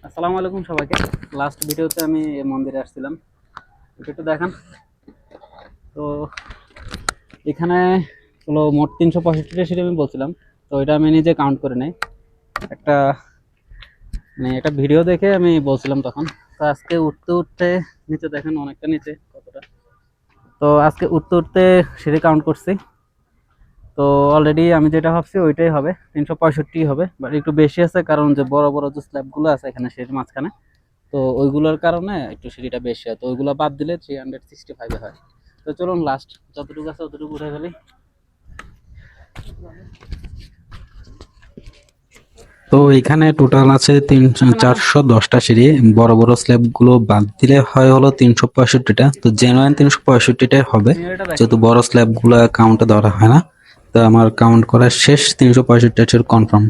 আসসালামু আলাইকুম সবাইকে। লাস্ট ভিডিওতে আমি এই মন্দিরে আসছিলাম, এটা একটু দেখান। তো এখানে হলো মোট 365টা সিঁড়ি আমি বলছিলাম। তো এটা আমি নিজে কাউন্ট করে নেই, একটা মানে একটা ভিডিও দেখে আমি বলছিলাম তখন। তো আজকে উঠতে উঠতে নিচে দেখেন অনেকটা নিচে কতটা। তো আজকে উঠতে উঠতে সিঁড়ি কাউন্ট করছি। তো অলরেডি আমি যেটা ভাবছি ওইটাই হবে, 365 হবে, বাট একটু বেশি আছে কারণ যে বড় বড় যে স্ল্যাবগুলো আছে এখানে সিঁড়ির মাঝখানে, তো ওইগুলোর কারণে একটু সিঁড়িটা বেশি হয়। তো ওইগুলো বাদ দিলে 365 হয়। তো চলুন লাস্ট যতটুকু আছে ততটুকু উঠে ফেলি। তো এখানে টোটাল আছে 410টা সিঁড়ি। বড় বড় স্ল্যাব গুলো বাদ দিলে হয় হলো 365টা। তো জেনুইন 365টাই হবে, সিনারিটা দেখেন। যেহেতু বড় স্ল্যাব গুলো কাউন্টে ধরা হয় না। তো আমার কাউন্ট করা শেষ, 365টা কনফার্ম।